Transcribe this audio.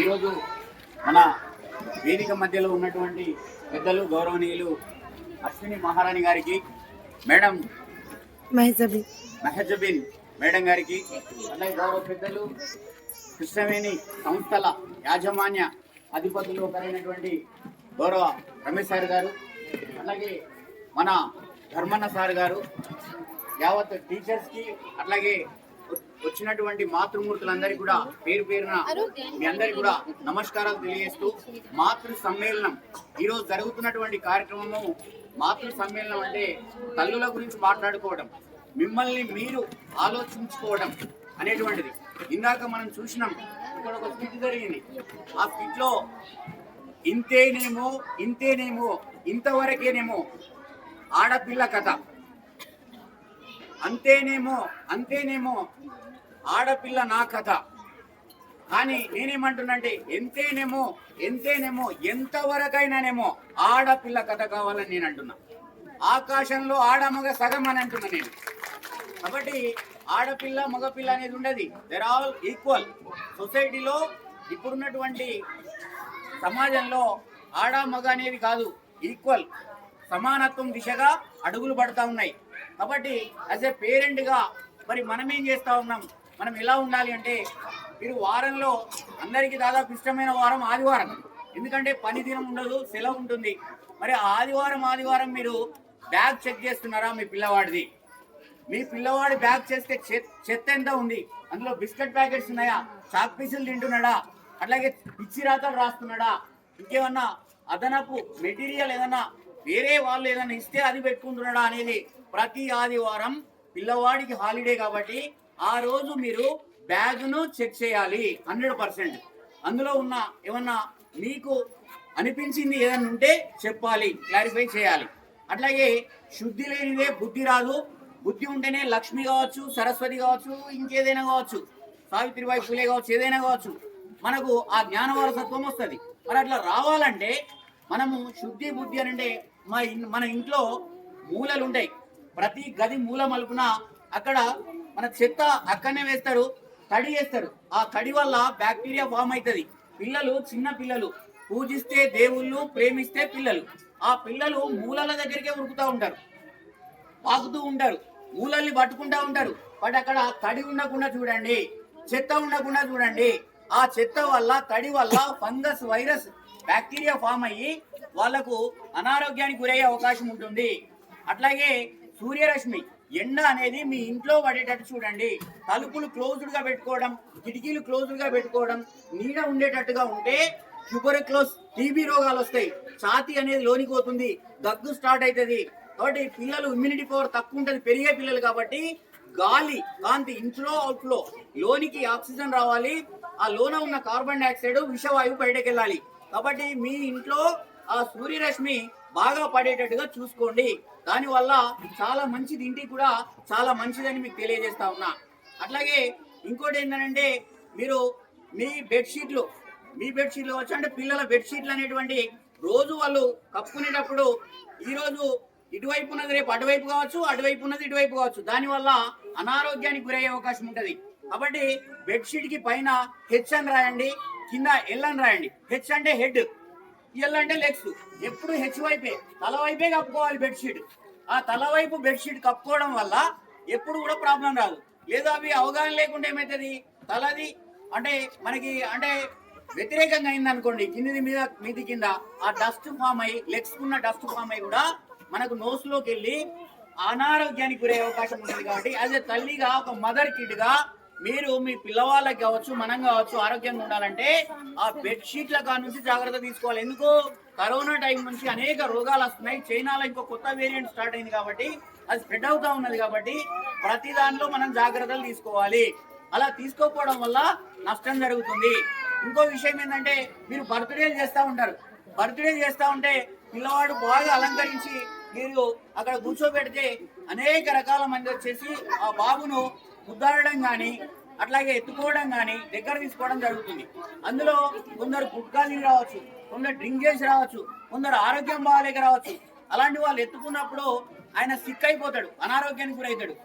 ఈరోజు మన వేదిక మధ్యలో ఉన్నటువంటి పెద్దలు గౌరవనీయులు అశ్విని మహారాణి గారికి, మేడం మెహజబిన్ మేడం గారికి, అలాగే గౌరవ పెద్దలు కృష్ణవేణి సంస్థల యాజమాన్య అధిపతులు ఒకరైనటువంటి గౌరవ రమేష్ సార్ గారు, అలాగే మన ధర్మన్న సార్ గారు, యావత్ టీచర్స్కి, అట్లాగే వచ్చినటువంటి మాతృమూర్తులందరికీ కూడా పేరు పేరున మీ అందరికీ కూడా నమస్కారాలు తెలియజేస్తూ, మాతృ సమ్మేళనం ఈరోజు జరుగుతున్నటువంటి కార్యక్రమము మాతృ సమ్మేళనం అంటే తల్లుల గురించి మాట్లాడుకోవడం, మిమ్మల్ని మీరు ఆలోచించుకోవడం అనేటువంటిది. ఇందాక మనం చూసినాం, ఇక్కడ ఒక స్కిట్ జరిగింది. ఆ స్కిట్ లో ఇంతేనేమో ఇంతేనేమో ఇంతవరకేనేమో ఆడపిల్ల కథ, అంతేనేమో అంతేనేమో ఆడపిల్ల నా కథ. కానీ నేనేమంటున్నంటే ఎంతేనేమో ఎంతేనేమో ఎంతవరకైనానేమో ఆడపిల్ల కథ కావాలని నేను అంటున్నా. ఆకాశంలో ఆడమగ సగం అని అంటున్నా నేను. కాబట్టి ఆడపిల్ల మగపిల్ల అనేది ఉండదు, దెర్ ఆల్ ఈక్వల్. సొసైటీలో ఇప్పుడున్నటువంటి సమాజంలో ఆడ మగ అనేది కాదు, ఈక్వల్ సమానత్వం దిశగా అడుగులు పడతా ఉన్నాయి. కాబట్టి యాజ్ ఏ పేరెంట్గా మరి మనం ఏం చేస్తూ ఉన్నాం, మనం ఎలా ఉండాలి అంటే, మీరు వారంలో అందరికీ దాదాపు ఇష్టమైన వారం ఆదివారం, ఎందుకంటే పని దినం ఉండదు, సెలవు ఉంటుంది. మరి ఆదివారం మీరు బ్యాగ్ చెక్ చేస్తున్నారా మీ పిల్లవాడిది? మీ పిల్లవాడి బ్యాగ్ చేస్తే చెత్త ఎంత ఉంది, అందులో బిస్కెట్ ప్యాకెట్స్ ఉన్నాయా, చాక్ పీసులు తింటున్నాడా, అట్లాగే పిచ్చి రాతలు రాస్తున్నాడా, ఇంకేమన్నా అదనపు మెటీరియల్ ఏదన్నా వేరే వాళ్ళు ఏదైనా ఇస్తే అది పెట్టుకుంటున్నాడా అనేది ప్రతి ఆదివారం పిల్లవాడికి హాలిడే కాబట్టి ఆ రోజు మీరు బ్యాగ్ను చెక్ చేయాలి 100%. అందులో ఉన్న ఏమన్నా మీకు అనిపించింది ఏదన్నా ఉంటే చెప్పాలి, క్లారిఫై చేయాలి. అట్లాగే శుద్ధి లేనిదే బుద్ధి రాదు, బుద్ధి ఉంటేనే లక్ష్మి కావచ్చు, సరస్వతి కావచ్చు, ఇంకేదైనా కావచ్చు, సావిత్రిబాయి పూలే కావచ్చు, ఏదైనా కావచ్చు, మనకు ఆ జ్ఞాన వారసత్వం వస్తుంది. మరి అట్లా రావాలంటే మనము శుద్ధి బుద్ధి అని అంటే మన ఇంట్లో మూలలు ఉంటాయి, ప్రతి గది మూల మలుపున అక్కడ మన చెత్త అక్కడనే వేస్తారు, తడి వేస్తారు. ఆ తడి వల్ల బ్యాక్టీరియా ఫామ్ అవుతుంది. పిల్లలు, చిన్న పిల్లలు పూజిస్తే దేవుళ్ళు, ప్రేమిస్తే పిల్లలు, ఆ పిల్లలు మూలల దగ్గరికే ఉరుకుతూ ఉంటారు, పాకుతూ ఉంటారు, మూలల్ని పట్టుకుంటూ ఉంటారు. బట్ అక్కడ తడి ఉండకుండా చూడండి, చెత్త ఉండకుండా చూడండి. ఆ చెత్త వల్ల, తడి వల్ల ఫంగస్, వైరస్, బ్యాక్టీరియా ఫామ్ అయ్యి వాళ్లకు అనారోగ్యానికి గురయ్యే అవకాశం ఉంటుంది. అట్లాగే సూర్యరశ్మి, ఎండ అనేది మీ ఇంట్లో పడేటట్టు చూడండి. తలుపులు క్లోజ్డ్ గా పెట్టుకోవడం, కిటికీలు క్లోజ్డ్ గా పెట్టుకోవడం, నీడ ఉండేటట్టుగా ఉంటే ట్యూబర్క్లోస్, టీబీ రోగాలు వస్తాయి, ఛాతీ అనేది లోనికి పోతుంది, దగ్గు స్టార్ట్ అవుతుంది. కాబట్టి పిల్లలు ఇమ్యూనిటీ పవర్ తక్కువ ఉంటుంది, పెరిగే పిల్లలు కాబట్టి గాలి, కాంతి ఇంట్లో అవుట్లో లోనికి ఆక్సిజన్ రావాలి, ఆ లోన ఉన్న కార్బన్ డైఆక్సైడ్ విషవాయువు బయటకు వెళ్ళాలి. కాబట్టి మీ ఇంట్లో ఆ సూర్యరశ్మి బాగా పడేటట్టుగా చూసుకోండి. దానివల్ల చాలా మంచిది, ఇంటికి కూడా చాలా మంచిదని మీకు తెలియజేస్తా ఉన్నా. అట్లాగే ఇంకోటి ఏంటంటే, మీరు మీ బెడ్షీట్లు వచ్చి అంటే పిల్లల బెడ్షీట్లు అనేటువంటి రోజు వాళ్ళు కప్పుకునేటప్పుడు ఈరోజు ఇటువైపు ఉన్నది రేపు అటువైపు కావచ్చు, అటువైపు ఉన్నది ఇటువైపు కావచ్చు, దానివల్ల అనారోగ్యానికి గురయ్యే అవకాశం ఉంటుంది. కాబట్టి బెడ్షీట్ కి పైన హెచ్ అని రాయండి, కింద ఎల్ అని రాయండి. హెచ్ అంటే హెడ్, ఎల్ అంటే లెగ్స్. ఎప్పుడు హెచ్ వైపే, తల వైపే కప్పుకోవాలి బెడ్షీట్. ఆ తల వైపు బెడ్షీట్ కప్పుకోవడం వల్ల ఎప్పుడు కూడా ప్రాబ్లం రాదు. లేదా అవి అవగాహన లేకుండా ఏమవుతుంది, తలది అంటే మనకి అంటే వ్యతిరేకంగా అయింది అనుకోండి, కింది మీద మీది కింద ఆ డస్ట్ ఫామ్ అయ్యి, లెగ్స్ ఉన్న డస్ట్ ఫామ్ అయ్యి కూడా మనకు నోస్ లోకి వెళ్ళి అనారోగ్యానికి గురే అవకాశం ఉంటుంది. కాబట్టి యాజ్ ఎ తల్లిగా, ఒక మదర్ కిడ్ గా మీరు మీ పిల్లవాళ్ళకి కావచ్చు, మనం కావచ్చు, ఆరోగ్యంగా ఉండాలంటే ఆ బెడ్షీట్ల కాడ నుంచి జాగ్రత్త తీసుకోవాలి. ఎందుకు, కరోనా టైం నుంచి అనేక రోగాలు వస్తున్నాయి. చైనాలో ఇంకో కొత్త వేరియంట్ స్టార్ట్ అయింది కాబట్టి అది స్ప్రెడ్ అవుతా ఉన్నది. కాబట్టి ప్రతి దానిలో మనం జాగ్రత్తలు తీసుకోవాలి. అలా తీసుకోకపోవడం వల్ల నష్టం జరుగుతుంది. ఇంకో విషయం ఏంటంటే, మీరు బర్త్డేలు చేస్తూ ఉంటారు. బర్త్డే చేస్తూ ఉంటే పిల్లవాడు బాగా అలంకరించి మీరు అక్కడ కూర్చోబెడితే అనేక రకాల మంది వచ్చేసి ఆ బాబును ముద్దాడడం కానీ, అట్లాగే ఎత్తుకోవడం కానీ, దగ్గర తీసుకోవడం జరుగుతుంది. అందులో కొందరు గుట్కాలు రావచ్చు, కొందరు డ్రింక్ చేసి రావచ్చు, కొందరు ఆరోగ్యం బాగాలేక రావచ్చు. అలాంటి వాళ్ళు ఎత్తుకున్నప్పుడు ఆయన సిక్ అయిపోతాడు, అనారోగ్యానికి గురవుతాడు.